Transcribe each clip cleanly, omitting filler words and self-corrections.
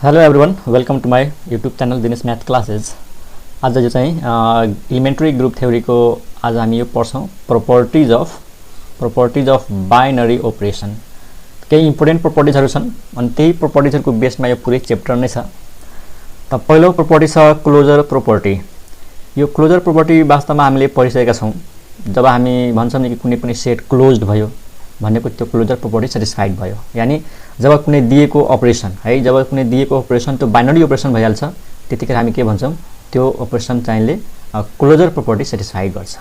Hello everyone, welcome to my YouTube channel Dinesh math classes. आज जो चाहिँ इलिमेन्ट्री ग्रुप थ्योरीको आज हामी यो पढ्छौँ प्रोपर्टिज अफ बाइनरी अपरेसन। केही इम्पोर्टेन्ट प्रोपर्टिजहरू छन् अनि त्यही प्रोपर्टिजहरूको बेसमा यो पुरै च्याप्टर नै छ। त पहिलो प्रोपर्टी छ क्लोजर प्रोपर्टी। यो क्लोजर प्रोपर्टी वास्तवमा हामीले पढिसकेका छौँ। जब हामी भन्छौँ नि कि कुनै पनि सेट क्लोज्ड भयो भनेको त्यो क्लोजर प्रोपर्टी सेटिस्फाइड भयो। यानी जब कुनै दिएको अपरेसन त्यो बाइनरी अपरेसन भइहाल्छ, त्यतिखेर हामी के भन्छौँ, त्यो अपरेसन चाहिँले क्लोजर प्रोपर्टी सेटिस्फाई गर्छ।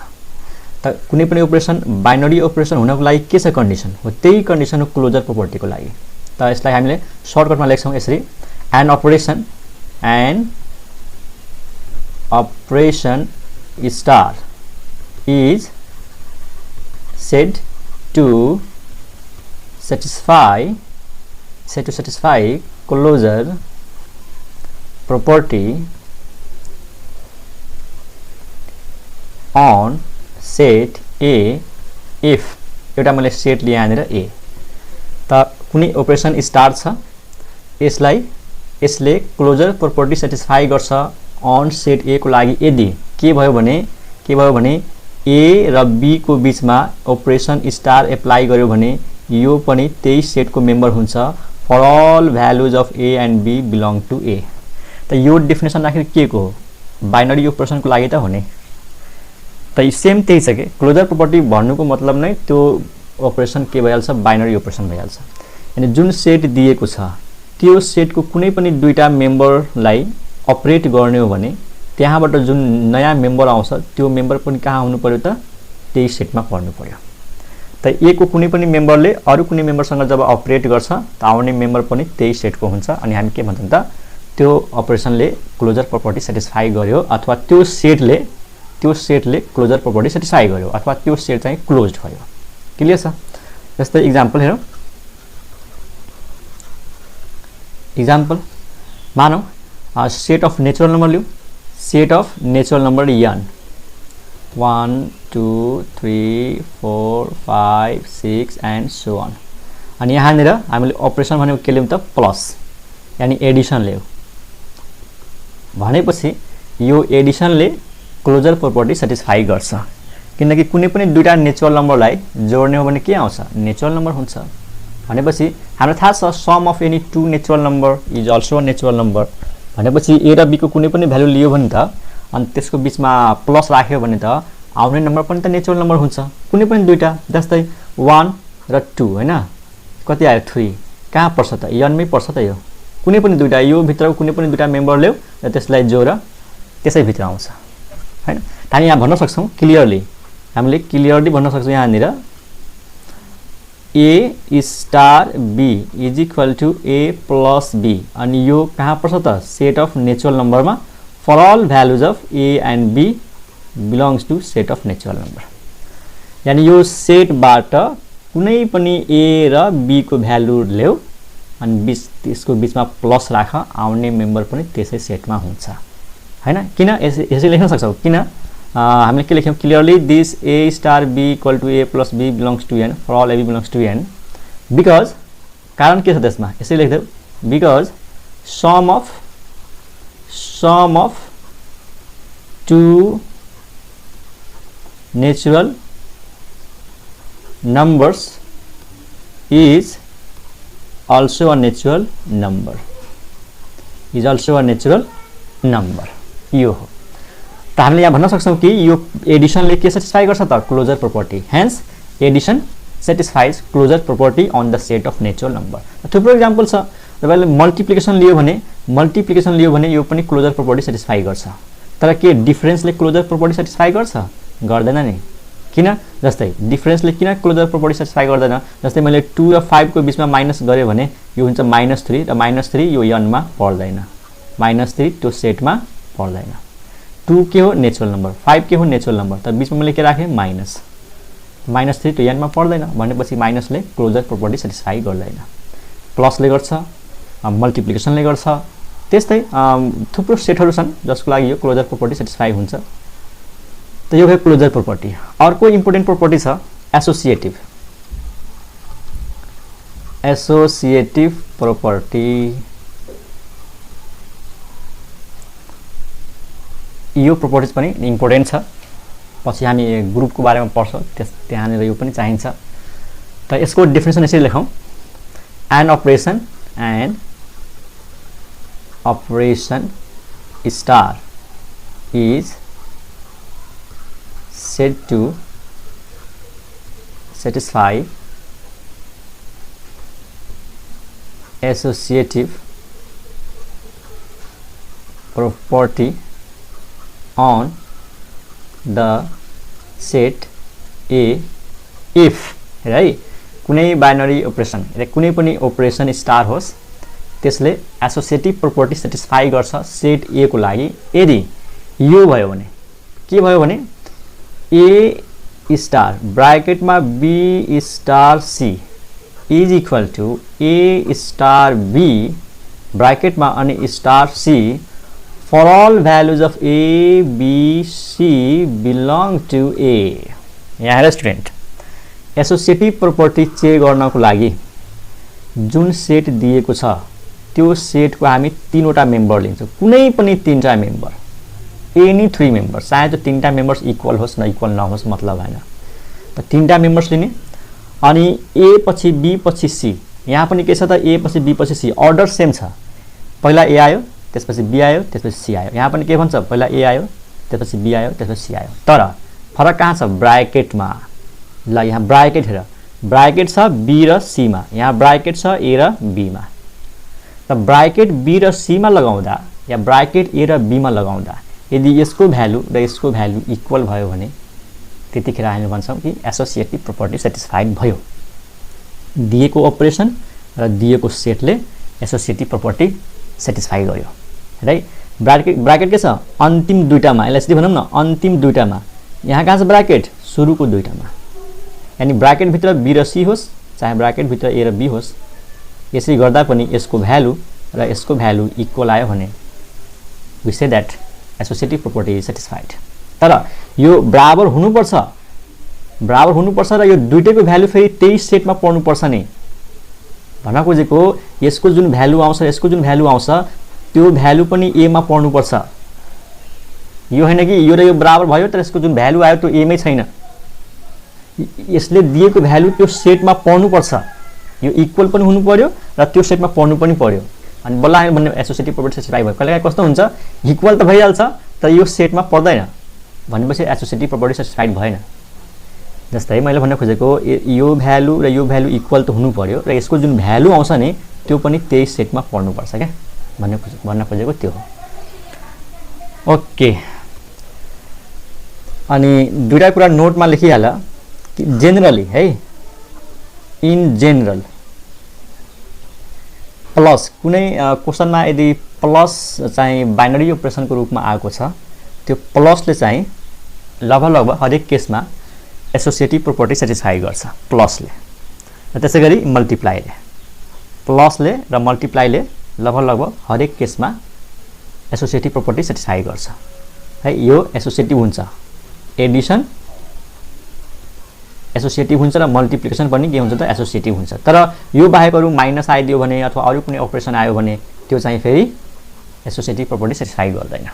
त कुनै पनि अपरेसन बाइनरी अपरेसन हुनको लागि के छ कन्डिसन हो, त्यही कन्डिसन हो क्लोजर प्रोपर्टीको लागि। त यसलाई हामीले सर्टकटमा लेख्छौँ यसरी, an operation star is said to satisfy closure property on set A if एउटा मैले सेट लिए यहाँनिर A। त कुनै अपरेसन स्टार छ, यसले क्लोजर प्रोपर्टी सेटिस्फाई गर्छ अन सेट A को लागि यदि के भयो भने A र B को बीचमा अपरेसन स्टार एप्लाई गर्यो भने यो पनि त्यही सेटको मेम्बर हुन्छ for all values of A and B belong to A। त यो डेफिनेसन आखिर के को हो, बाइनरी अपरेसनको लागि त हो नि। त सेम त्यही छ कि क्लोजर प्रोपर्टी भन्नुको मतलब नै त्यो अपरेसन के भइहाल्छ, बाइनरी अपरेसन भइहाल्छ। यानी जुन सेट दिएको छ त्यो सेटको कुनै पनि दुईटा मेम्बरलाई अपरेट गर्ने हो भने त्यहाँबाट जुन नयाँ मेम्बर आउँछ त्यो मेम्बर पनि कहाँ हुनु पर्यो त, त्यही सेटमा पर्नु पर्यो। त ए को कुनै पनि मेम्बरले अरू कुनै मेम्बरसँग जब अपरेट गर्छ त आउने मेम्बर पनि त्यही सेटको हुन्छ। अनि हामी के भन्छौँ त, त्यो अपरेसनले क्लोजर प्रोपर्टी सेटिस्फाई गर्यो अथवा त्यो सेटले क्लोजर प्रोपर्टी सेटिस्फाई गर्यो अथवा त्यो सेट चाहिँ क्लोज्ड भयो। क्लियर छ? जस्तै इक्जाम्पल हेरौँ। इक्जाम्पल मानौँ सेट अफ नेचुरल नम्बर लिऊ, set of natural number n 1 2 3 4 5 6 and so on. अनि यहाँनिर हामीले अपरेसन भनेको के ल्याउँ त, प्लस, यानी एडिसन ल्याऊ भनेपछि यो एडिसनले क्लोजर प्रोपर्टी सेटिस्फाई गर्छ। किनकि कुनै पनि दुईटा नेचुरल नम्बरलाई जोड्ने हो भने के आउँछ, नेचुरल नम्बर हुन्छ। भनेपछि हामीलाई थाहा छ sum of any two natural number is also a natural number. भनेपछि ए र बी को कुनै पनि भ्यालु लियो भने त अनि त्यसको बीचमा प्लस राख्यो भने त आउने नम्बर पनि त नेचुरल नम्बर हुन्छ, कुनै पनि दुईटा। जस्तै 1 र 2 हैन, कति आयो 3, कहाँ पर्छ त, एनमै पर्छ त। यो कुनै पनि दुईटा, यो भित्रको कुनै पनि दुईटा मेम्बर ल्याऊ र त्यसलाई जोड, त्यसै भित्र आउँछ हैन। त हामी यहाँ भन्न सक्छौँ हामीले क्लियरली भन्न सक्छौँ यहाँनिर A star B is equal to A plus B। अनि यो कहाँ पर्छ त, सेट अफ नेचुरल नम्बरमा for all values of A and B belongs to set of natural number. यानी यो सेटबाट कुनै पनि A र B को भ्यालु ल्याऊ अनि त्यसको बीचमा प्लस राख, आउने मेम्बर पनि त्यसै सेटमा हुन्छ हैन। किन यसरी लेख्न सक्छौँ, किन हामीले के लेख्यौँ clearly, this A star B equal to A plus B belongs to n for all AB belongs to n। Because कारण के छ त्यसमा, यसरी लेख्दै, because sum of two natural numbers is also a natural number, यो हो। त हामीले यहाँ भन्न सक्छौँ कि यो एडिसनले के सेटिस्फाई गर्छ त, closure property. Hence addition satisfies closure property on the set of natural number. थुप्रो इक्जाम्पल छ। तपाईँले मल्टिप्लिकेसन लियो भने यो पनि क्लोजर प्रोपर्टी सेटिस्फाई गर्छ। तर के डिफरेन्सले क्लोजर प्रोपर्टी सेटिस्फाई गर्छ, गर्दैन नि। किन? जस्तै डिफरेन्सले किन क्लोजर प्रोपर्टी सेटिस्फाई गर्दैन, जस्तै मैले 2 र 5 को बीचमा माइनस गरेँ भने यो हुन्छ -3 र -3 यो n मा पर्दैन, -3 त्यो सेटमा पर्दैन। 2 के हो, नेचुरल नम्बर, 5 के हो, नेचुरल नम्बर, तर बीचमा मैले के राखेँ, -3 त्यो n मा पर्दैन। भनेपछि माइनसले क्लोजर प्रोपर्टी सेटिस्फाई गर्दैन, प्लसले गर्छ, मल्टिप्लिकेसनले गर्छ। त्यस्तै थुप्रो सेटहरू छन् जसको लागि यो क्लोजर प्रोपर्टी सेटिस्फाई हुन्छ। तो यो भयो क्लोजर प्रॉपर्टी। अर्को इम्पोर्टेन्ट प्रॉपर्टी छ एसोसिएटिभ। एसोसिएटिभ प्रॉपर्टी यो प्रोपर्टिज पनि इम्पोर्टेन्ट छ, पछि हामी ग्रुपको बारेमा पढ्छौँ, त्यहाँनिर यो पनि चाहिन्छ। त यसको डेफिनेसन यसरी लेखौँ, an operation star is said to satisfy associative property on the set A if, है, कुनै बाइनरी अपरेसन कुनै पनि अपरेसन स्टार होस् त्यसले एसोसिएटिभ प्रोपर्टी सेटिस्फाई गर्छ सेट ए को लागि यदि यो भयो भने, के भयो भने ए स्टार ब्रैकेटमा B star C is equal to A star B ब्रैकेटमा अनि star C for all values of A B C belong to A. यहाँ हेर स्टुडेन्ट, एसोसिएटिभ प्रोपर्टी चेक गर्नको लागि जुन सेट दिएको छ त्यो सेटको हामी तीनवटा मेम्बर लिन्छौँ, कुनै पनि तीनटा मेम्बर, एनी 3 मेम्बर्स, चाहे त्यो तीनटा मेम्बर्स इक्वल होस् न इक्वल नहोस् मतलब हैन। त तीनटा मेम्बर्स लिने अनि ए पछि बी पछि सी, यहाँ पनि के छ त ए पछि बी पछि सी, अर्डर सेम छ, पहिला ए आयो त्यसपछि बी आयो त्यसपछि सी आयो। यहाँ पनि के भन्छ, पहिला ए आयो त्यसपछि बी आयो त्यसपछि सी आयो, तर फरक कहाँ छ, ब्रैकेटमा। ल यहाँ ब्रैकेट हेर, ब्रैकेट छ बी र सी मा, यहाँ ब्रैकेट छ ए र बी मा। त ब्रैकेट बी र सी मा लगाउँदा या ब्रैकेट ए र बी मा लगाउँदा यदि यसको भ्यालु र यसको भ्यालु इक्वल भयो भने त्यतिखेर हामी भन्छौँ कि एसोसिएटिभ प्रोपर्टी सेटिस्फाइड भयो। दिएको अपरेसन र दिएको सेटले एसोसिएटिभ प्रोपर्टी सेटिस्फाई गर्यो, है। ब्रैकेट के छ, अन्तिम दुईटामा, यसलाई यसरी भनौँ न, अन्तिम दुईटामा। यहाँ कहाँ छ ब्रैकेट, सुरुको दुईटामा, यानी ब्रैकेट भित्र बी र सी होस् चाहे ब्रैकेट भित्र ए र बी होस्, यसरी गर्दा पनि यसको भ्यालु र यसको भ्यालु इक्वल आयो भने we say that associative property is satisfied. तर यो बराबर हुनुपर्छ र यो दुईटैको भ्यालु फेरि त्यही सेटमा पर्नुपर्छ नि। भन्न खोजेको यसको जुन भ्यालु आउँछ यसको जुन भ्यालु आउँछ त्यो भ्यालु पनि ए मा पर्नुपर्छ। यो हैन कि यो र यो बराबर भयो तर यसको जुन भ्यालु आयो त्यो ए मै छैन, यसले दिएको भ्यालु त्यो सेटमा पर्नुपर्छ, यो इक्वल पनि हुनु पर्यो र त्यो सेटमा पर्नु पनि पर्यो, अनि बल्ल हामी भन्ने एसोसिएटिभ प्रोपर्टी सेटिस्फाई भयो। कहिलेकाहीँ कस्तो हुन्छ, इक्वल त भइहाल्छ तर यो सेटमा पर्दैन भनेपछि एसोसिएटिभ प्रोपर्टी सेटिस्फाइड भएन। जस्तै मैले भन्न खोजेको यो भ्यालु र यो भ्यालु इक्वल त हुनु पर्यो र यसको जुन भ्यालु आउँछ नि त्यो पनि त्यही सेटमा पर्नुपर्छ क्या, भन्न खोजेको त्यो हो। ओके, अनि दुईटा कुरा नोटमा लेखिहाल कि जेनरली, है, इन जेनरल प्लस कुनै क्वेसनमा यदि प्लस चाहिँ बाइनरी अपरेसनको रूपमा आएको छ त्यो प्लसले चाहिँ लगभग हरेक केसमा एसोसिएटिभ प्रोपर्टी सेटिस्फाई गर्छ प्लसले, र त्यसै गरी मल्टिप्लाईले, प्लसले र मल्टिप्लाईले लगभग हरेक केसमा एसोसिएटिभ प्रोपर्टी सेटिस्फाई गर्छ, है। यो एसोसिएटिभ हुन्छ, एडिसन एसोसिएटिभ हुन्छ र मल्टिप्लिकेसन पनि के हुन्छ त एसोसिएटिभ हुन्छ। तर यो बाहेकहरू माइनस आइदियो भने अथवा अरू कुनै अपरेसन आयो भने त्यो चाहिँ फेरि एसोसिएटिभ प्रोपर्टी सेटिस्फाई गर्दैन।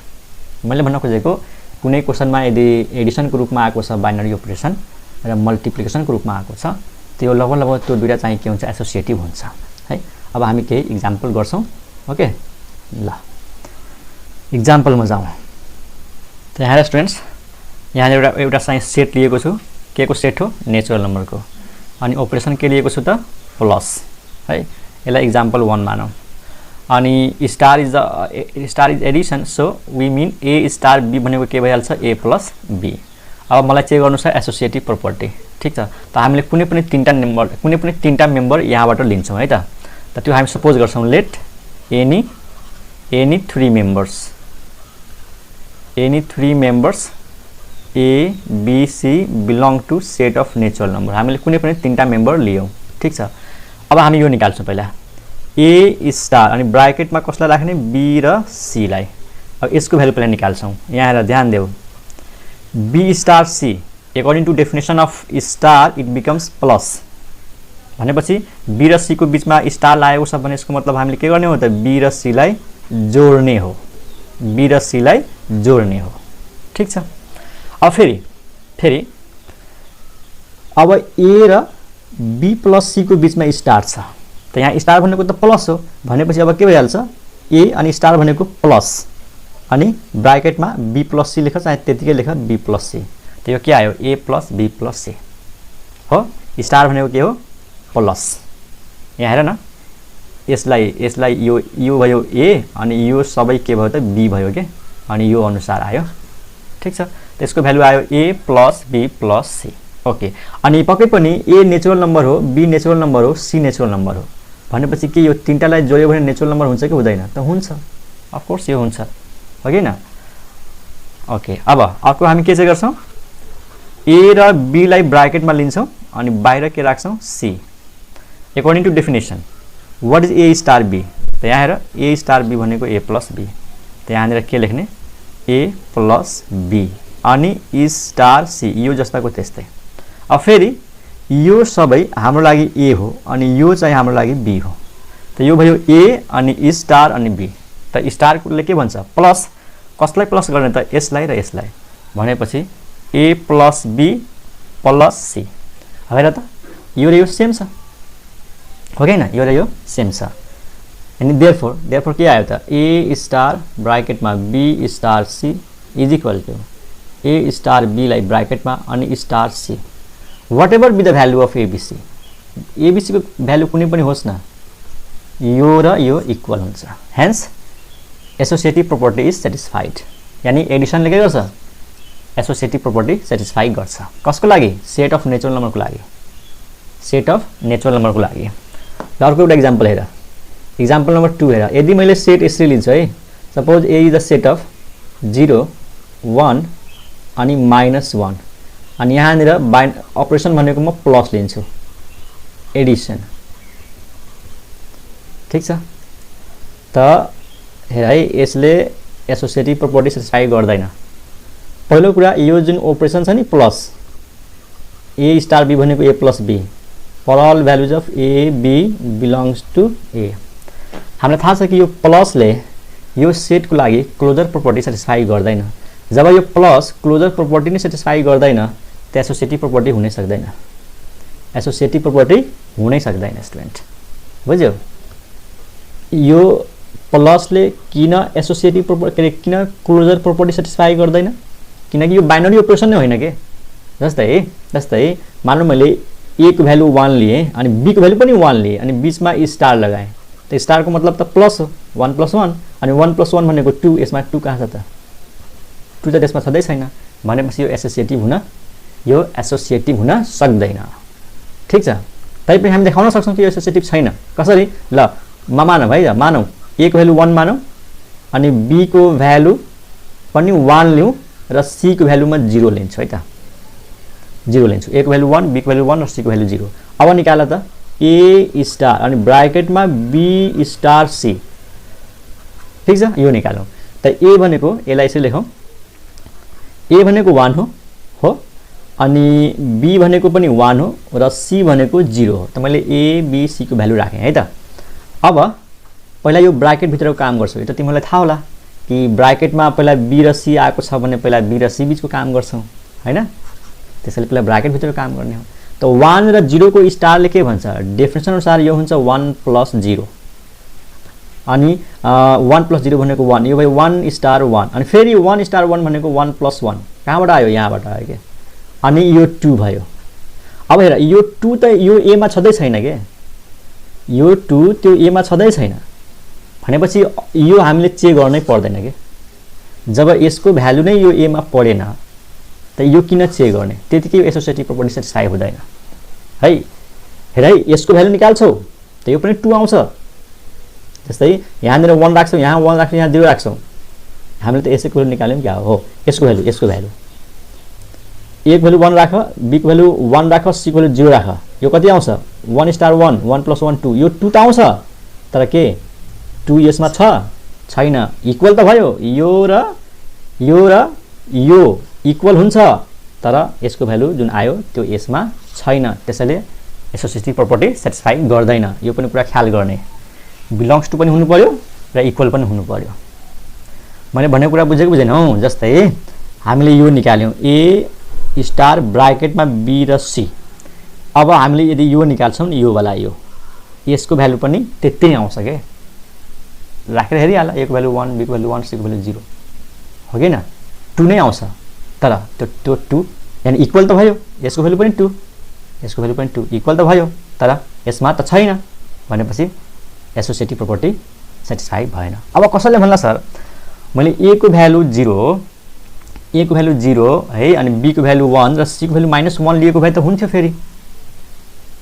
मैले भन्न खोजेको कुनै क्वेसनमा यदि एडिसनको रूपमा आएको छ बाइनरी अपरेसन र मल्टिप्लिकेसनको रूपमा आएको छ त्यो लगभग त्यो दुईटा चाहिँ के हुन्छ एसोसिएटिभ हुन्छ, है। अब हामी केही इक्जाम्पल गर्छौँ। ओके, ल इक्जाम्पलमा जाउँ। त यहाँ स्टुडेन्ट्स, यहाँ एउटा चाहिँ सेट लिएको छु, के को सेट हो, नेचुरल नम्बरको, अनि अपरेसन के लिएको छु त प्लस, है। यसलाई इक्जाम्पल 1 मानौँ। अनि star is addition, so we mean a star be भनेको के भइहाल्छ, ए प्लस बी। अब मलाई चेक गर्नु छ एसोसिएटिभ प्रोपर्टी, ठिक छ। त हामीले कुनै पनि तीनटा मेम्बर यहाँबाट लिन्छौँ, है त। त्यो हामी सपोज गर्छौँ, let any 3 members a B C belong to set of natural number. हामीले कुनै पनि तीनटा मेम्बर लियौँ, ठिक छ। अब हामी यो निकाल्छौँ पहिला, ए स्टार अनि ब्राकेटमा कसलाई राख्ने, बी र सी लाई। अब यसको भ्यालु पहिला निकाल्छौँ। यहाँ हेर ध्यान देऊ, B star C according to definition of star it becomes plus भनेपछि बी र सी को बीचमा स्टार लागेको छ भने यसको मतलब हामीले के गर्ने हो त, बी र सी लाई जोड्ने हो, बी र सी लाई जोड्ने हो, ठीक छ। अब फेरि अब ए र बी प्लस सी को बीचमा स्टार छ, त यहाँ स्टार भनेको त प्लस हो भनेपछि अब के भइहाल्छ, ए अनि स्टार भनेको प्लस अनि ब्राकेटमा बी प्लस सी लेख, चाहे त्यतिकै लेख बी प्लस सी, त यो के आयो A plus B plus C हो। स्टार भनेको के हो प्लस, यहाँ हेर न, यसलाई यो भयो ए अनि यो सबै के भयो त बी भयो के, अनि यो अनुसार आयो। ठीक छ, त्यसको भ्यालु आयो A plus B plus C. Okay, अनि पक्कै पनि ए नेचुरल नम्बर हो, बी नेचुरल नम्बर हो, सी नेचुरल नम्बर हो भनेपछि के यो तीनटालाई जोड्यो भने नेचुरल नम्बर हुन्छ कि हुँदैन, त हुन्छ, अफकोर्स यो हुन्छ, हो कि न। ओके, अब अर्को हामी के चाहिँ गर्छौँ, ए र बी लाई ब्राकेटमा लिन्छौँ अनि बाहिर के राख्छौँ C. According to definition what is A star B, त यहाँ हेर ए स्टार बी भनेको ए प्लस बी, त यहाँनिर के लेख्ने ए प्लस बी अनि ई स्टार सी, यो जस्ताको त्यस्तै। अब फेरि यो सबै हाम्रो लागि ए हो अनि यो चाहिँ हाम्रो लागि बी हो, त यो भयो ए अनि ई स्टार अनि बी, त स्टारले के भन्छ प्लस, कसलाई प्लस गर्ने त यसलाई र यसलाई, भनेपछि ए प्लस बी प्लस सी। अब हेर त यो र यो सेम छ, हो कि न, यो र यो सेम छ, अनि देयरफोर के आयो त ए स्टार ब्राकेटमा B star C is equal to A star B लाई ब्राकेटमा अनि star C whatever be the value of ABC, ABC को भ्यालु कुनै पनि होस् न, यो र यो इक्वल हुन्छ, hence associative property is satisfied. यानी एडिसनले के गर्छ, एसोसिएटिभ प्रोपर्टी सेटिस्फाई गर्छ, कसको लागि, सेट अफ नेचुरल नम्बरको लागि, सेट अफ नेचुरल नम्बरको लागि। ल अर्को एउटा इक्जाम्पल हेर, इक्जाम्पल नम्बर 2 हेर, यदि मैले सेट यसरी लिन्छु है, suppose A is the set of 0 1 अनि -1 अनि यहाँनिर अपरेसन भनेको म प्लस लिन्छु, एडिसन। ठीक छ, त हेर है यसले एसोसिएटिभ प्रोपर्टी सेटिस्फाई गर्दैन। पहिलो कुरा यो जुन अपरेसन छ नि प्लस, ए स्टार बी भनेको A plus B, for all values of A B belongs to A. हामीलाई थाहा छ कि यो प्लसले यो सेटको लागि क्लोजर प्रोपर्टी सेटिस्फाई गर्दैन। जब यो प्लस क्लोजर प्रोपर्टी नै सेटिस्फाई गर्दैन त एसोसिएटिभ प्रोपर्टी हुनै सक्दैन, एसोसिएटिभ प्रोपर्टी हुनै सक्दैन स्टुडेन्ट, बुझ्यौ। यो प्लसले किन एसोसिएटिभ प्रोपर्टी किन क्लोजर प्रोपर्टी सेटिस्फाई गर्दैन, किनकि यो बाइनरी अपरेसन नै होइन के। जस्तै मानौँ मैले ए को भ्यालु 1 लिए अनि बी को भ्यालु पनि 1 लिए अनि बीचमा स्टार लगाएँ, त स्टारको मतलब त प्लस हो, 1 + 1 अनि 1 + 1 भनेको 2, यसमा 2 कहाँ छ त, 2 त त्यसमा छँदै छैन, भनेपछि यो एसोसिएटिभ हुन सक्दैन। ठीक छ, तैपनि हामी देखाउन सक्छौँ कि यो एसोसिएटिभ छैन, कसरी, ल मानौँ है, मानौँ ए को भ्यालु 1 मानौँ अनि बी को भ्यालु पनि 1 लिउँ र सी को भ्यालु म 0 लिन्छु है त, 0 लिन्छु, ए को भ्यालु 1 बी को भ्यालु 1 र सी को भ्यालु 0। अब निकाल त ए स्टार अनि ब्राकेटमा बी स्टार सी। ठीक छ, यो निकालौँ, त ए भनेको यसलाई यसरी लेखौँ, ए भनेको 1 हो अनि बी भनेको पनि 1 हो र सी भनेको 0 हो, त मैले ए बी सी को भ्यालु राखेँ है त। अब पहिला यो ब्राकेट भित्रको काम गर्छौँ, यो त तिमीलाई थाहा होला कि ब्राकेटमा पहिला बी र सी आएको छ भने पहिला बी र सी बीचको काम गर्छौँ हैन, त्यसैले पहिला ब्राकेट भित्रको काम गर्ने हो। त 1 र 0 को स्टारले के भन्छ, डेफिनेसन अनुसार यो हुन्छ 1 + 0 अनि 1 + 0 भनेको 1, यो भयो 1 स्टार 1 अनि फेरि 1 स्टार 1 भनेको 1 + 1, कहाँबाट आयो, यहाँबाट आयो के, अनि यो 2 भयो। अब हेर यो 2 त यो ए मा छँदै छैन के, यो 2 त्यो ए मा छँदै छैन भनेपछि यो हामीले चेक गर्नै पर्दैन के, जब यसको भ्यालु नै यो ए मा परेन त यो किन चेक गर्ने, त्यतिकै एसोसिएटिभ प्रोपर्टी सेटिस्फाई हुँदैन है। हेर है यसको भ्यालु निकाल्छौ त यो पनि 2 आउँछ, जस्तै यहाँनिर 1 राख्छौँ, यहाँ 1 राख्छौँ, यहाँ 0 राख्छौँ, हामीले त यसको भ्यालु निकाल्यौँ क्या हो, यसको भ्यालु ए को भ्यालु 1 राख, बी को भ्यालु 1 राख, सी को भ्यालु 0 राख, यो कति आउँछ 1 स्टार 1 1 + 1 2, यो 2 त आउँछ तर के 2 यसमा छैन, इक्वल त भयो, यो र यो इक्वल हुन्छ तर यसको भ्यालु जुन आयो त्यो यसमा छैन, त्यसैले एसोसिएटिभ प्रोपर्टी सेटिस्फाई गर्दैन। यो पनि कुरा ख्याल गर्ने, बिलोङ्स टु पनि हुनु पर्यो र इक्वल पनि हुनु पर्यो। मैले भनेको कुरा बुझेको बुझेनौ, जस्तै हामीले यो निकाल्यौं ए स्टार ब्राकेटमा बी र सी। अब हामीले यदि यो निकाल्छौं यो वाला यो यसको भ्यालु पनि त्यतै आउँछ के, राखेर हेरिहाल। ए को भ्यालु 1, बी को भ्यालु 1, सी को भ्यालु 0 हो कि न, 2 नै आउँछ। तर त्यो 2 यानी इक्वल त भयो, यसको भ्यालु पनि 2, यसको भ्यालु पनि 2 इक्वल त भयो, तर यसमा त छैन भनेपछि एसोसिएटिभ प्रोपर्टी सेटिस्फाई भएन। अब कसैले भन्ला सर मैले ए को भ्यालु 0 है अनि बी को भ्यालु 1 र सी को भ्यालु -1 लिएको भए त हुन्थ्यो। फेरि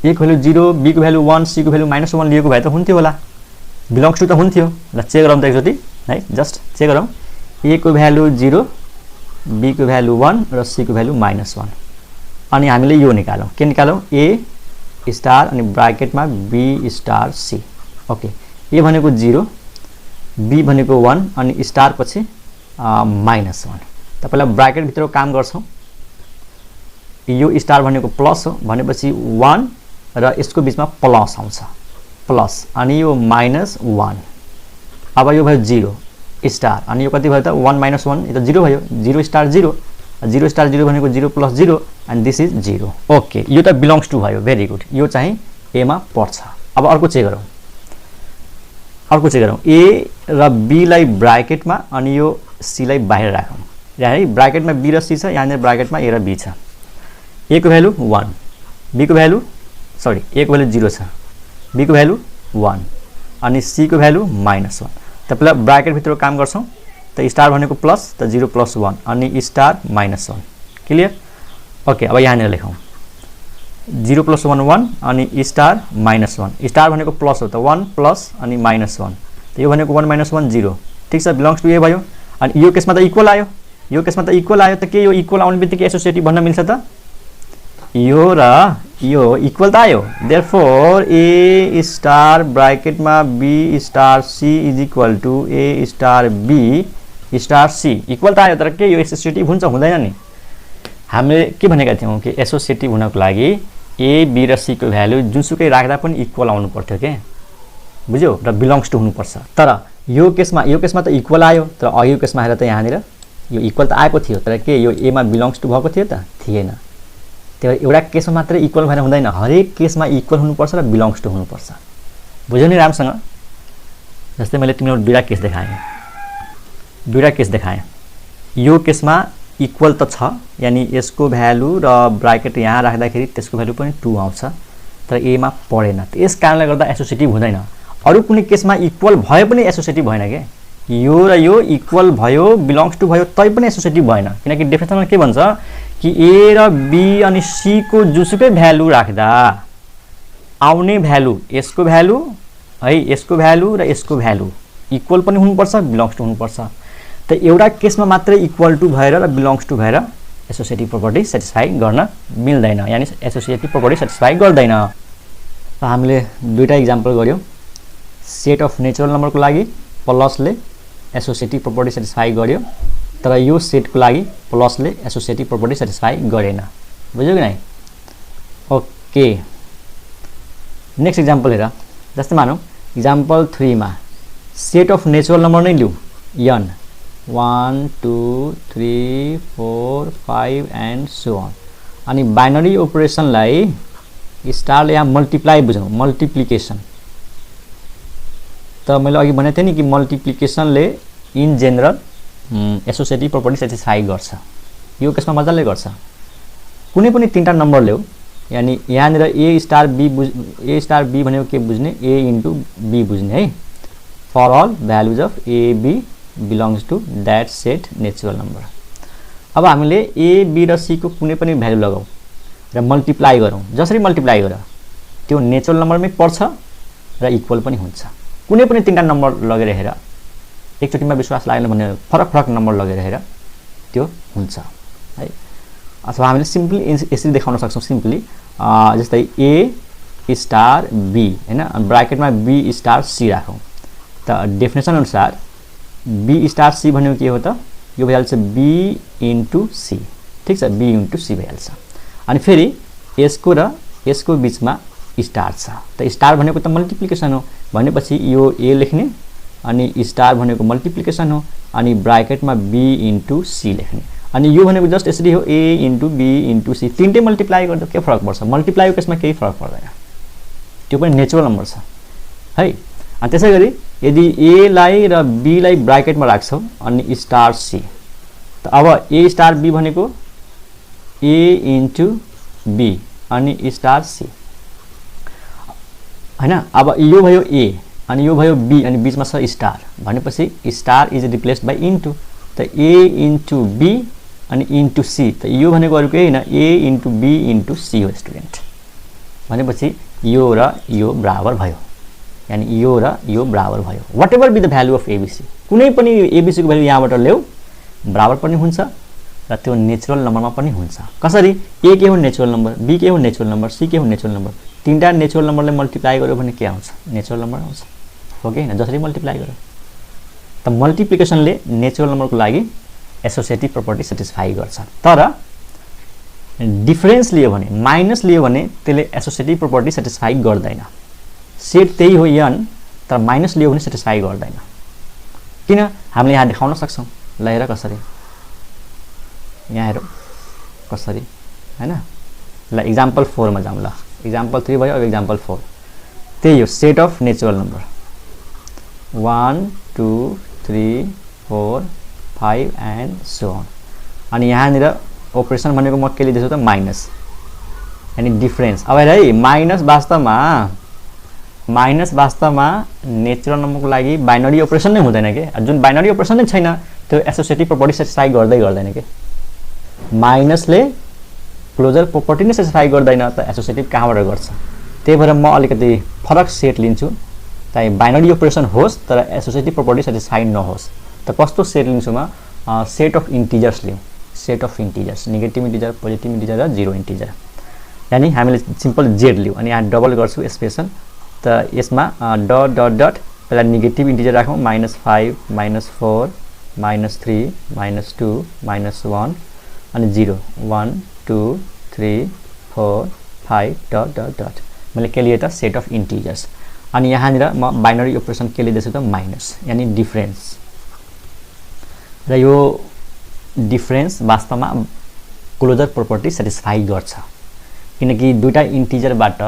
ए को भ्यालु 0, बी को भ्यालु 1, सी को भ्यालु -1 लिएको भए त हुन्थ्यो होला, बिलोङ्स टु त हुन्थ्यो। ल चेक गरौँ त एकचोटि है, जस्ट चेक गरौँ। ए को भ्यालु 0, बी को भ्यालु 1 र सी को भ्यालु -1 अनि हामीले यो निकालौँ। के निकालौँ? ए स्टार अनि ब्राकेटमा बी स्टार सी। ओके, ए भनेको 0, बी भनेको 1 अनि स्टार पछि -1। त पहिला ब्राकेट भित्र काम गर्छौं। यो स्टार भनेको प्लस हो भनेपछि 1 र यसको बीचमा प्लस आउँछ, प्लस अनि यो -1। अब यो भयो 0 स्टार अनि यो कति भयो त 1 - 1 यो त 0 भयो, 0 स्टार 0, 0 स्टार 0 भनेको 0 + 0 एन्ड दिस इज 0। ओके, यो त बिलोङ्स टु भयो, भेरी गुड, यो चाहिँ ए मा पर्छ। अब अर्को चेक गरौँ, ए र बी लाई ब्राकेटमा अनि यो सी लाई बाहिर राखौँ। यहाँ ब्राकेटमा बी र सी छ, यहाँ ब्राकेटमा ए र बी छ। ए को भ्यालु 1, बी को भ्यालु ए को भ्यालु 0 छ, बी को भ्यालु 1 अनि सी को भ्यालु -1। त पहिला ब्राकेट भित्र काम गर्छौं। त स्टार भनेको प्लस, त 0 + 1 अनि स्टार -1। क्लियर? ओके, अब यहाँ लेखौँ 0 + 1 1 अनि स्टार -1। स्टार भनेको प्लस हो त 1 प्लस अनि -1, त यो भनेको 1 - 1 0। ठीक छ, बिलोङ्स टु ए भयो। अनि यो केसमा त इक्वल आयो, त के यो इक्वल आउने बित्तिकै एसोसिएटिभ भन्न मिल्छ त? यो र यो इक्वल त आयो, देयरफोर ए स्टार ब्राकेटमा B star C is equal to A star B star C equal त आयो, तर के यो एसोसिएटिभ हुन्छ हुँदैन नि? हामीले के भनेका थियौँ कि एसोसिएटिभ हुनको लागि ए बी र सी को भ्यालु जुनसुकै राख्दा पनि इक्वल आउनु पर्थ्यो के, बुझ्यौ? र बिलोङ्स टु हुनुपर्छ। तर यो केसमा त इक्वल आयो, तर अघिको केसमा हेर त यहाँनिर यो इक्वल त आएको थियो, तर के यो ए मा बिलोङ्स टु भएको थियो त? थिएन। त्यही भएर एउटा केसमा मात्रै इक्वल भएर हुँदैन, हरेक केसमा इक्वल हुनुपर्छ र बिलोङ्स टु हुनुपर्छ। बुझ्यौ नि राम्रोसँग? जस्तै मैले तिमीलाई दुईटा केस देखाएँ। यो केसमा इक्वल त छ, यानी यसको भ्यालु र ब्राकेट यहाँ राख्दाखेरि त्यसको भ्यालु पनि 2 आउँछ, तर ए मा परेन। त्यस कारणले गर्दा एसोसिएटिभ हुँदैन। अरु कुनै केसमा इक्वल भए पनि एसोसिएटिभ भएन के, यो र यो इक्वल भयो, बिलोङ्स टु भयो, तै पनि एसोसिएटिभ भएन। किनकि डेफिनेसनमा के भन्छ कि ए र बी अनि सी को जुसुकै भ्यालु राख्दा आउने भ्यालु यसको भ्यालु है, यसको भ्यालु र यसको भ्यालु इक्वल पनि हुनुपर्छ, बिलोङ्स टु हुनुपर्छ। त एउटा केसमा मात्रै इक्वल टु भएर र बिलोङ्स टु भएर एसोसिएटिभ प्रोपर्टी सेटिस्फाई गर्न मिल्दैन, यानी एसोसिएटिभ प्रोपर्टी सेटिस्फाई गर्दैन। त हामीले दुईटा इक्जाम्पल गर्यौं। सेट अफ नेचुरल नम्बरको लागि प्लसले एसोसिएटिभ प्रोपर्टी सेटिस्फाई गर्यो, तर यो सेटको लागि प्लसले एसोसिएटिभ प्रोपर्टी सेटिस्फाई गरेन। बुझ्यौ कि नै? ओके, नेक्स्ट इक्जाम्पल हेर। जस्तै मानौँ इक्जाम्पल 3 मा सेट अफ नेचुरल नम्बर नै लिऊ, n 1 2 3 4 5 एन्ड सो अन। अनि बाइनरी अपरेसनलाई स्टारले यहाँ मल्टिप्लाई बुझौँ, मल्टिप्लिकेसन। त मैले अघि भनेको थिएँ नि कि मल्टिप्लिकेसनले in general associative property satisfy गर्छ। यो केसमा मजाले गर्छ। कुनै पनि तीनटा नम्बर ल्याऊ, यानी यहाँनिर ए स्टार बी भनेको के बुझ्ने? ए इन्टु बी बुझ्ने है। For all values of A B belongs to that set natural number. अब हामीले ए बी र सी को कुनै पनि भ्यालु लगाऊ र मल्टिप्लाई गरौँ। जसरी मल्टिप्लाई गर त्यो नेचुरल नम्बरमै पर्छ र इक्वल पनि हुन्छ। कुनै पनि तीनटा नम्बर लगेर हेर, एकचोटिमा विश्वास लागेन भने फरक नम्बर लगेर हेर, त्यो हुन्छ है। अथवा हामीले सिम्पली यसरी देखाउन सक्छौँ, सिम्पली जस्तै ए स्टार बी हैन, ब्राकेटमा बी स्टार सी राखौँ। त डेफिनेसन अनुसार बी स्टार सी भनेको के हो त? यो भइहाल्छ बी इन्टु सी। ठीक छ, बी इन्टु सी भइहाल्छ। अनि फेरि यसको र यसको बीचमा स्टार छ, त स्टार भनेको त मल्टिप्लिकेसन हो भनेपछि यो ए लेख्ने अनि स्टार भनेको मल्टिप्लिकेसन हो अनि ब्राकेटमा बी इन्टु सी लेख्ने। अनि यो भनेको जस्ट यसरी हो a into b into c तीनटै मल्टिप्लाई गर्दा के फरक पर्छ मल्टिप्लाईको केसमा केही फरक पर्दैन त्यो पनि नेचुरल नम्बर छ है अनि त्यसैगरी यदि a लाई र b लाई ब्र्याकेटमा राख्छौ अनि स्टार c त अब a स्टार b भनेको a इन्टु b अनि स्टार c हैन अब यो भयो a अनि यो भयो b अनि बीचमा छ स्टार भनेपछि star is replaced by into त a इन्टु b अनि इन्टु c त यो भनेको अरु केही हैन a into b into c हो स्टुडेन्ट भनेपछि यो र यो बराबर भयो यानी यो र यो बराबर भयो whatever be the value of abc कुनै पनि abc को भ्यालु यहाँबाट ल्याउ बराबर पनि हुन्छ र त्यो नेचुरल नम्बरमा पनि हुन्छ कसरी a के हो नेचुरल नम्बर b के हो नेचुरल नम्बर c के हो नेचुरल नम्बर तीनटा नेचुरल नम्बरले मल्टिप्लाई गर्यो भने के आउँछ नेचुरल नम्बर आउँछ हो कि हैन जसरी मल्टिप्लाई गर्यो त मल्टिप्लिकेसनले नेचुरल नम्बरको लागि एसोसिएटिभ प्रोपर्टी सेटिस्फाई गर्छ तर डिफरेन्स लियो भने माइनस लियो भने त्यसले एसोसिएटिभ प्रोपर्टी सेटिस्फाई गर्दैन सेट त्यही हो n तर माइनस लियो भने सेटिस्फाई गर्दैन किन हामीले यहाँ देखाउन सक्छौं ल हेर कसरी यहाँ हेरौ कसरी हैन ल एक्जाम्पल 4 मा जाउँ ल एक्जाम्पल 3 भयो अब एक्जाम्पल 4 त्यही हो set of natural number 1 2 3 4 5 and so on अनि यहाँनिर अपरेसन भनेको म के लिदैछु त माइनस यानी डिफरेन्स अब हेर है माइनस वास्तवमा नेचुरल नम्बरको लागि बाइनरी अपरेसन नै हुँदैन के जुन बाइनरी अपरेसन नै छैन त्यो एसोसिएटिभ प्रोपर्टी सेटिस्फाई गर्दैन के माइनसले क्लोजर प्रोपर्टी नै सेटिस्फाई गर्दैन त एसोसिएटिभ कहाँबाट गर्छ त्यही भएर म अलिकति फरक सेट लिन्छु चाहे बाइनरी अपरेसन होस् तर एसोसिएटिभ प्रोपर्टी सेटिस्फाई नहोस् त कस्तो सेट लिन्छु म सेट अफ इन्टिजर्स लिउँ set of integers negative integer positive integer र जीरो इन्टिजर यानी हामीले सिम्पल जेड लिउँ अनि यहाँ डबल गर्छु स्पेसल त यसमा डट डट डट पहिला नेगेटिभ इन्टिजर राखौँ -5 -4 -3 -2 -1 अनि 0 1 2 3 4 5 डट डट डट मैले के लिए त सेट अफ इन्टिजर्स अनि यहाँनिर म बाइनरी अपरेसन के लिदैछु त माइनस यानी डिफरेन्स र यो डिफरेन्स वास्तवमा क्लोजर प्रोपर्टी सेटिस्फाई गर्छ किनकि दुईटा इन्टिजरबाट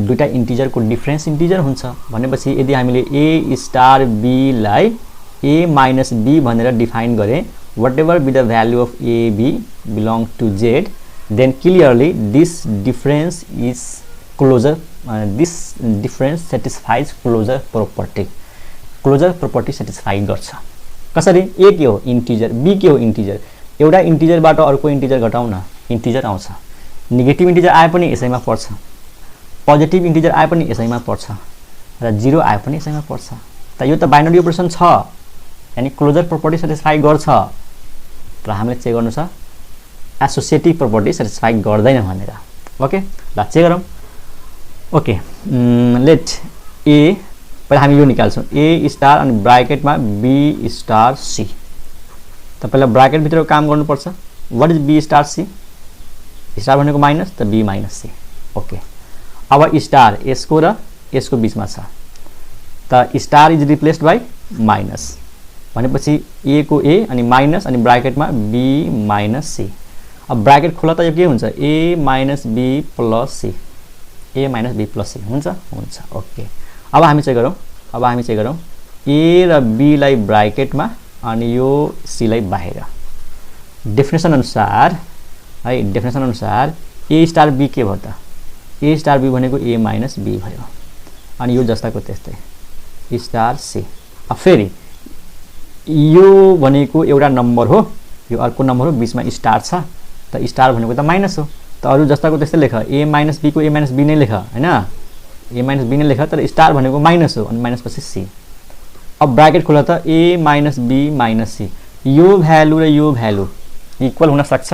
दुईटा इन्टिजरको डिफरेन्स इन्टिजर हुन्छ भनेपछि यदि हामीले a स्टार b लाई a माइनस b भनेर डिफाइन गरे whatever be the value of a b belong to z then clearly this difference is closure this difference satisfies closure property satisfy गर्छ कसरी a के हो इन्टिजर b के हो integer एउटा इन्टिजरबाट अर्को इन्टिजर घटाउन इन्टिजर आउँछ नेगेटिभ इन्टिजर आए पनि यसैमा पर्छ पोजिटिभ इन्टिजर आए पनि यसैमा पर्छ र 0 आए पनि यसैमा पर्छ त यो त बाइनरी अपरेसन छ यानी क्लोजर प्रोपर्टी सेटिस्फाई गर्छ तर हामीले चेक गर्नु छ एसोसिएटिभ प्रोपर्टी सेटिस्फाई गर्दैन भनेर ओके ल चेक गरौँ ओके लेट a पहिला हामी यो निकाल्छौं a स्टार अनि ब्र्याकेटमा b स्टार c त पहिला ब्र्याकेट भित्र काम गर्नुपर्छ what is b star c star भनेको माइनस त b माइनस c ओके अब स्टार यसको र यसको बीचमा छ त star is replaced by minus भनेपछि a को a अनि माइनस अनि ब्र्याकेटमा b माइनस c अब ब्र्याकेट खोला त यो के हुन्छ a minus b plus c a minus b plus c हुन्छ ओके अब हामी चेक गरौँ a र b लाई ब्र्याकेटमा अनि यो c लाई बाहिर डेफिनेसन अनुसार a स्टार b के भयो त a स्टार b भनेको a माइनस b भयो अनि यो जस्ताको त्यस्तै स्टार c अब फेरि यो भनेको एउटा नम्बर हो यो अर्को नम्बर हो बीचमा स्टार छ त स्टार भनेको त माइनस हो त अरु जस्ताको त्यस्तै लेख a माइनस b को a माइनस b नै लेख हैन a माइनस b नै लेख तर स्टार भनेको माइनस हो अनि माइनस पछि c अब ब्र्याकेट खोला त a minus b minus c यो भ्यालु र यो भ्यालु इक्वल हुन सक्छ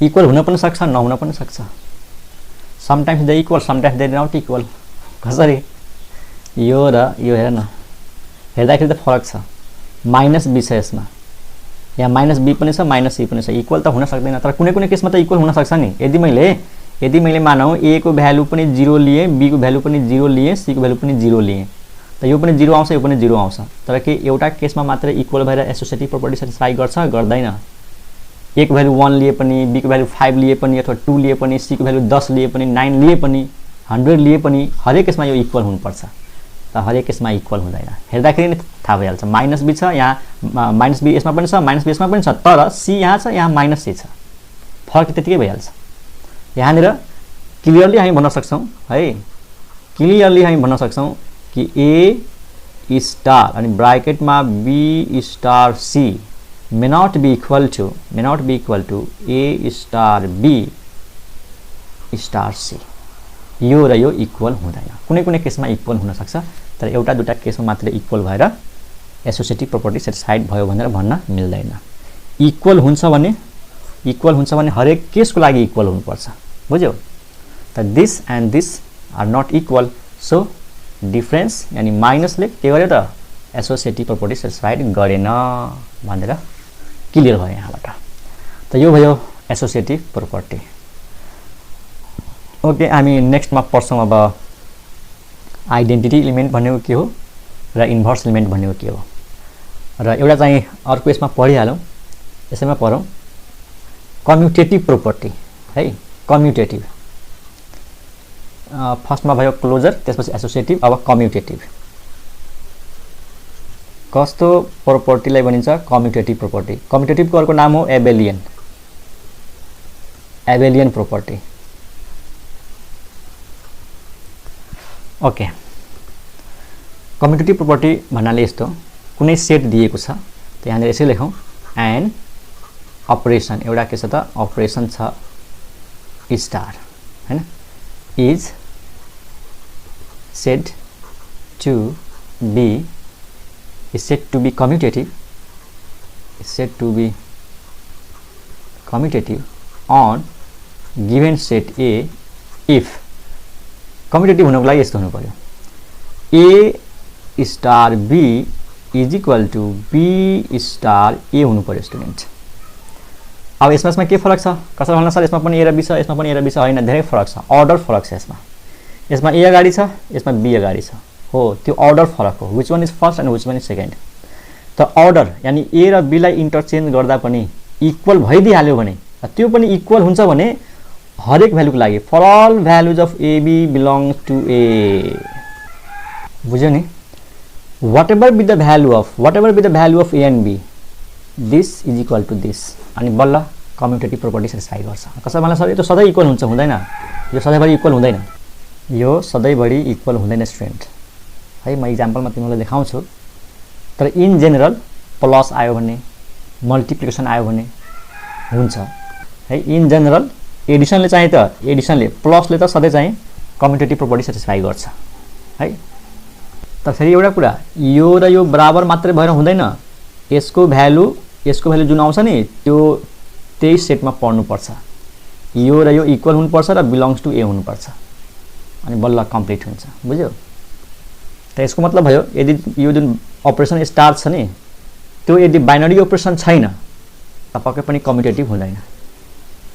इक्वल हुन पनि सक्छ नहुन पनि सक्छ sometimes they equal sometimes they not equal कसरी यो र यो हेर न हेर्दाखेरि त फरक छ माइनस b छ यसमा यहाँ माइनस b पनि छ माइनस c पनि छ इक्वल त हुन सक्दैन तर कुनै कुनै केसमा त इक्वल हुन सक्छ नि यदि मैले मानौ a को भ्यालु पनि 0 लिए b को भ्यालु पनि 0 लिए c को भ्यालु पनि 0 लिए त त यो पनि 0 आउँछ, यो पनि 0 आउँछ। तर के एउटा केसमा मात्र इक्वल भएर एसोसिएटिभ प्रोपर्टी सेटिस्फाई गर्छ? गर्दैन। ए को भ्यालु 1 लिए पनि, बी को भ्यालु 5 लिए पनि, अथवा 2 लिए पनि, सी को भ्यालु 10 लिए पनि, 9 लिए पनि, 100 लिए पनि, हरेक केसमा यो इक्वल हुनुपर्छ। त हरेक केसमा इक्वल हुँदैन। हेर्दाखेरि नै थाहा भइहाल्छ। माइनस बी छ, यहाँ माइनस बी यसमा पनि छ, माइनस बी यसमा पनि छ, तर सी यहाँ छ, यहाँ माइनस सी छ। फरक त्यतिकै भइहाल्छ। यहाँनिर क्लियरली हामी भन्न सक्छौँ है, क्लियरली हामी भन्न सक्छौँ कि ए स्टार अनि ब्राकेटमा B star C may not be equal to A star B star C। यो र यो इक्वल हुँदैन। कुनै कुनै केसमा इक्वल हुन सक्छ, तर एउटा दुईटा केसमा मात्र इक्वल भएर एसोसिएटिभ प्रोपर्टी सेटिस्फाइड भयो भनेर भन्न मिल्दैन। इक्वल हुन्छ भने हरेक केसको लागि इक्वल हुनुपर्छ। बुझ्यौ? त this and this are not equal, so difference यानी माइनसले के गर्यो त एसोसिएटिभ प्रोपर्टी सेटिस्फाइड गरेन भनेर क्लियर भयो यहाँबाट। त यो भयो एसोसिएटिभ प्रोपर्टी। ओके, हामी नेक्स्टमा पढ्छौँ अब आइडेन्टिटी एलिमेन्ट भनेको के हो र इन्भर्स एलिमेन्ट भनेको के हो। र एउटा चाहिँ अर्को यसमा पढिहालौँ, यसैमा पढौँ कम्युटेटिभ प्रोपर्टी है। कम्युटेटिभ फर्स्टमा भयो क्लोजर, त्यसपछि एसोसिएटिभ, अब कम्युटेटिभ। कस्तो प्रोपर्टीलाई भनिन्छ? कम्युटेटिभ प्रोपर्टी। कम्युटेटिभको अर्को नाम हो एबेलियन प्रोपर्टी। ओके, कम्युटेटिभ प्रोपर्टी भन्नाले यस्तो, कुनै सेट दिएको छ, त यहाँनिर यसै लेखौँ एन्ड अपरेसन, एउटा के छ त अपरेसन छ स्टार हैन, is said to be commutative on given set A if commutative हुनको लागि यस्तो हुनु पर्यो A star B is equal to B star A हुनु पर्यो स्टुडेन्ट। अब यसमा के फरक छ? कसरी भन्न सर यसमा पनि A र B छ, यसमा पनि A र B छ? हैन, धेरै फरक छ, अर्डर फरक छ। यसमा A अगाडि छ, यसमा B अगाडि छ, हो त्यो अर्डर फरक हो। Which one is first and which one is second. त अर्डर यानी A र B लाई इन्टरचेन्ज गर्दा पनि इक्वल भइदिहाल्यो भने, त्यो पनि इक्वल हुन्छ भने हरेक भ्यालुको लागि for all values of AB belongs to A। बुझ्यो नि? whatever be the value of A and B, this is equal to this, अनि बल्ल कम्युटेटिभ प्रोपर्टी सेटिस्फाई गर्छ। कसरी भन्ला सर यो त सधैँ इक्वल हुन्छ? हुँदैन, यो सधैँभरि इक्वल हुँदैन, यो सधैँभरि इक्वल हुँदैन स्टुडेन्ट है। म इक्जाम्पलमा तिमीलाई देखाउँछु। तर इन जेनरल प्लस आयो भने, मल्टिप्लिकेसन आयो भने हुन्छ है। इन जेनरल एडिसनले चाहिँ त एडिसनले प्लसले त सधैँ चाहिँ कम्युटेटिभ प्रोपर्टी सेटिस्फाई गर्छ है। तर फेरि एउटा कुरा, यो र यो बराबर मात्रै भएर हुँदैन, यसको भ्यालु जुन आउँछ नि त्यो त्यही सेटमा पर्नुपर्छ। यो र यो इक्वल हुनुपर्छ र बिलोङ्स टु A हुनुपर्छ, अनि बल्ल कम्प्लिट हुन्छ। बुझ्यो? त यसको मतलब भयो यदि यो जुन अपरेसन स्टार छ नि त्यो यदि बाइनरी अपरेसन छैन त पक्कै पनि कम्युटेटिभ हुँदैन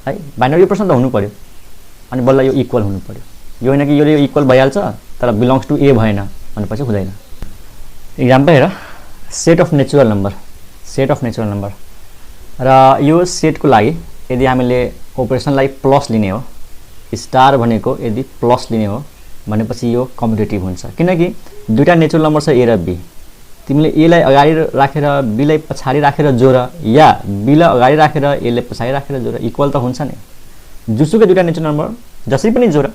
है। बाइनरी अपरेसन त हुनु पर्यो, अनि बल्ल यो इक्वल हुनु पर्यो। यो होइन कि यो इक्वल भइहाल्छ तर बिलोङ्स टु A भएन भनेपछि हुँदैन। इक्जाम्पल हेर, सेट अफ नेचुरल नम्बर र यो सेटको लागि यदि हामीले अपरेसनलाई प्लस लिने हो, स्टार भनेको यदि प्लस लिने हो भनेपछि यो कम्युटेटिभ हुन्छ। किनकि दुईटा नेचुरल नम्बर छ A र B, तिमीले A लाई अगाडि राखेर B लाई पछाडि राखेर जोड या B लाई अगाडि राखेर A लाई पछाडि राखेर जोड, इक्वल त हुन्छ नि। जुसुकै दुईटा नेचुरल नम्बर जसरी पनि जोड,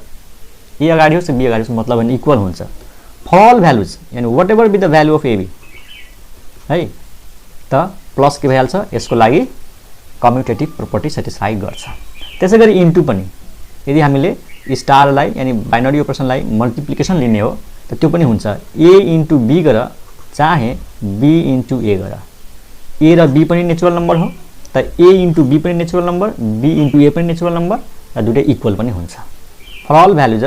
A अगाडि होस् B अगाडि होस्, मतलब भने इक्वल हुन्छ फर अल भ्यालुज, यानी whatever be the value of AB है। त प्लस के भइहाल्छ, यसको लागि कम्युटेटिभ प्रोपर्टी सेटिस्फाई गर्छ। त्यसै गरी इन्टु पनि यदि हामीले स्टारलाई यानी बाइनरी अपरेसनलाई मल्टिप्लिकेसन लिने हो त त्यो पनि हुन्छ। A इन्टु B गर चाहे B इन्टु A गर, A र B पनि नेचुरल नम्बर हो, त A इन्टु B पनि natural number, B into A पनि नेचुरल नम्बर, र दुईटै इक्वल पनि हुन्छ। For all values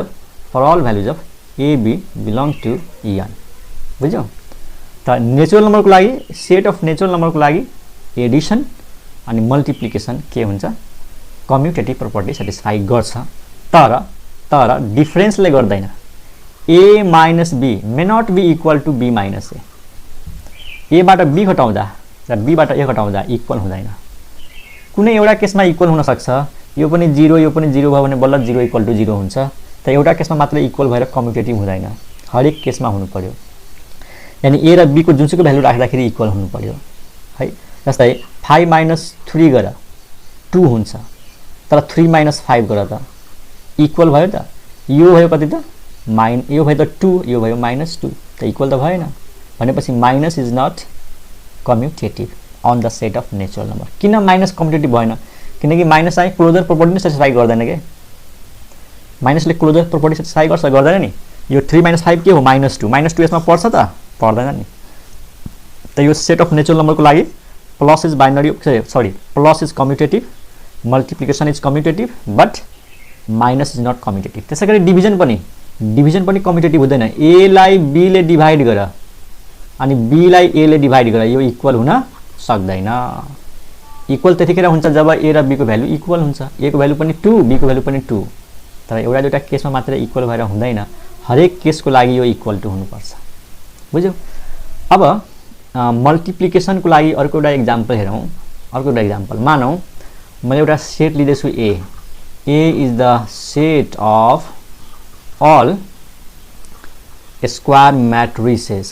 of AB belongs to EN। बुझ्यौ? त नेचुरल नम्बरको लागि, सेट अफ नेचुरल नम्बरको लागि एडिसन अनि मल्टिप्लिकेसन के हुन्छ, कम्युटेटिभ प्रोपर्टी सेटिस्फाई गर्छ। तर डिफरेन्सले गर्दैन। a minus b may not be equal to b minus a. a बाट b घटाउँदा र b बाट a घटाउँदा इक्वल हुँदैन। कुनै एउटा केसमा इक्वल हुन सक्छ, यो पनि 0 यो पनि 0 भयो भने बल्ल 0 इक्वल टु 0 हुन्छ। तर एउटा केसमा मात्र इक्वल भएर कम्युटेटिभ हुँदैन, हरेक केसमा हुनु पर्यो। यानी a र b को जुनसुकै भ्यालु राख्दाखेरि इक्वल हुनु पर्यो है। जस्तै 5 minus 3 गर 2 हुन्छ, तर 3 minus 5 गर त इक्वल भयो त। यो भयो कति त यो भयो त 2, यो भयो -2, त इक्वल त भएन। भनेपछि minus is not commutative on the set of natural number. किन माइनस कम्युटेटिभ भएन? किनकि माइनस चाहिँ क्लोजर प्रोपर्टी नै सेटिस्फाई गर्दैन के। माइनसले क्लोजर प्रोपर्टी सेटिस्फाई गर्छ गर्दैन नि। यो 3 minus 5 के हो? -2। -2 यसमा पर्छ त? पर्दैन नि। त यो सेट अफ नेचुरल नम्बरको लागि plus is binary plus is commutative, multiplication is commutative, but minus is not commutative. त्यसैगरी डिभिजन पनि कम्युटेटिभ हुँदैन। ए लाई बी ले डिभाइड गर अनि बी लाई ए ले डिभाइड गर, यो इक्वल हुन सक्दैन। इक्वल त्यतिखेर हुन्छ जब ए र बी को भ्यालु इक्वल हुन्छ। ए को भ्यालु पनि 2, बी को भ्यालु पनि 2। तर एउटा दुईटा केसमा मात्र इक्वल भएर हुँदैन, हरेक केसको लागि यो इक्वल टु हुनुपर्छ। बुझ्यौ? अब मल्टिप्लिकेसनको लागि अर्को एउटा एक्जाम्पल हेरौँ। अर्को एउटा एक्जाम्पल मानौँ मैले एउटा सेट लिँदैछु A. A is the set of all square matrices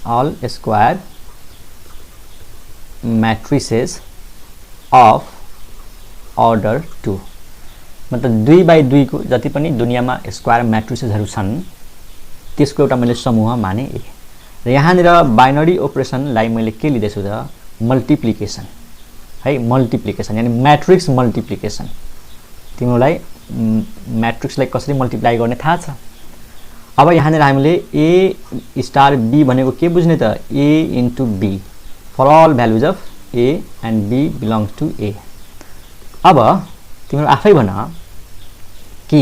of order 2। मतलब 2x2 को जति पनि दुनियाँमा स्क्वायर म्याट्रिसेसहरु छन् त्यसको एउटा मैले समूह माने ए। र यहाँनिर बाइनरी अपरेसनलाई मैले के लिँदैछु त? मल्टिप्लिकेसन है। मल्टिप्लिकेसन यानी म्याट्रिक्स मल्टिप्लिकेसन। तिमीलाई म्याट्रिक्सलाई कसरी मल्टिप्लाई गर्ने थाहा छ? अब यहाँनिर हामीले a स्टार b भनेको के बुझ्ने त? a into b for all values of a and b belongs to a। अब तिम्रो आफै भन कि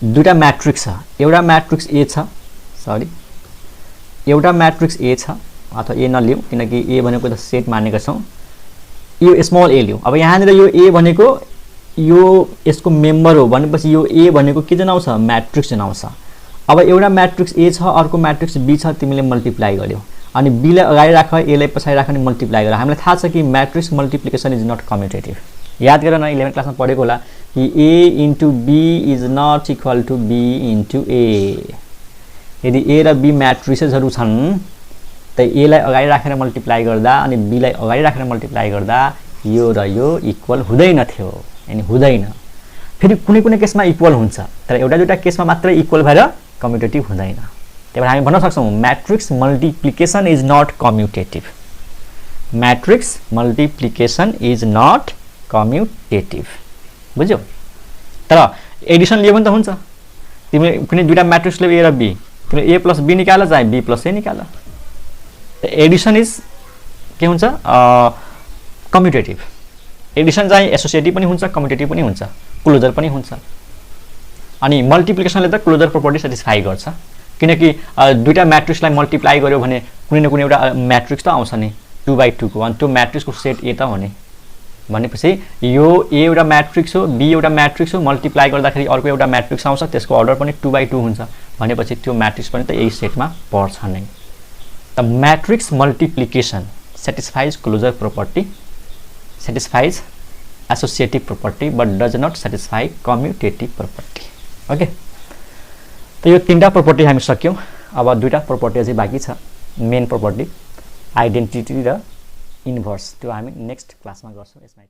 दुईटा म्याट्रिक्स छ। एउटा म्याट्रिक्स a छ, एउटा म्याट्रिक्स a छ, अथवा a नलिउँ किनकि a भनेको त सेट मानेका छौँ। यो स्मल a लिउँ। अब यहाँनिर यो a भनेको यो यसको मेम्बर हो भनेपछि यो a भनेको के जनाउँछ? म्याट्रिक्स जनाउँछ। अब एउटा म्याट्रिक्स a छ, अर्को म्याट्रिक्स b छ, तिमीले मल्टिप्लाई गर्यौ अनि b लाई अगाडि राख, a लाई पछाडि राख अनि मल्टिप्लाई गर। हामीलाई थाहा छ कि matrix multiplication is not commutative. याद गर न, 11 क्लासमा पढेको होला कि a into b is not equal to b into a। यदि a र b म्याट्रिसेसहरु छन् त a लाई अगाडि राखेर मल्टिप्लाई गर्दा अनि b लाई अगाडि राखेर मल्टिप्लाई गर्दा यो र यो इक्वल हुँदैन थियो, यानी हुँदैन। फेरि कुनै कुनै केसमा इक्वल हुन्छ, तर एउटा दुईटा केसमा मात्र इक्वल भएर कम्युटेटिभ हुँदैन। त्यही भएर हामी भन्न सक्छौँ matrix multiplication is not commutative. Matrix multiplication is not commutative. बुझ्यौ? तर एडिसन लियो भने त हुन्छ। तिमीले कुनै दुईटा म्याट्रिक्स लियो a र b, तिमीले a प्लस b निकाल चाहे b प्लस a निकाल। एडिसन इज के हुन्छ? कम्युटेटिभ। एडिसन चाहिँ एसोसिएटिभ पनि हुन्छ, कम्युटेटिभ पनि हुन्छ, क्लोजर पनि हुन्छ। अनि मल्टिप्लिकेसनले त क्लोजर प्रोपर्टी सेटिस्फाई गर्छ किनकि दुईटा म्याट्रिक्सलाई मल्टिप्लाई गर्यो भने कुनै न कुनै एउटा म्याट्रिक्स त आउँछ नि 2/2 को, अनि त्यो म्याट्रिक्सको सेट ए त हो नि। भनेपछि यो ए एउटा म्याट्रिक्स हो, बी एउटा म्याट्रिक्स हो, मल्टिप्लाई गर्दाखेरि अर्को एउटा म्याट्रिक्स आउँछ, त्यसको अर्डर पनि 2/2 हुन्छ। भनेपछि त्यो म्याट्रिक्स पनि त यही सेटमा पर्छ नै। त matrix multiplication satisfies closure property, satisfies associative property, but does not satisfy commutative property. Okay, तो यो तीनटा property हामी सक्यौं। अब दुईटा property अझै बाँकी छ, मेन property, identity र inverse, त्यो हामी नेक्स्ट क्लासमा गर्छौं। यसमा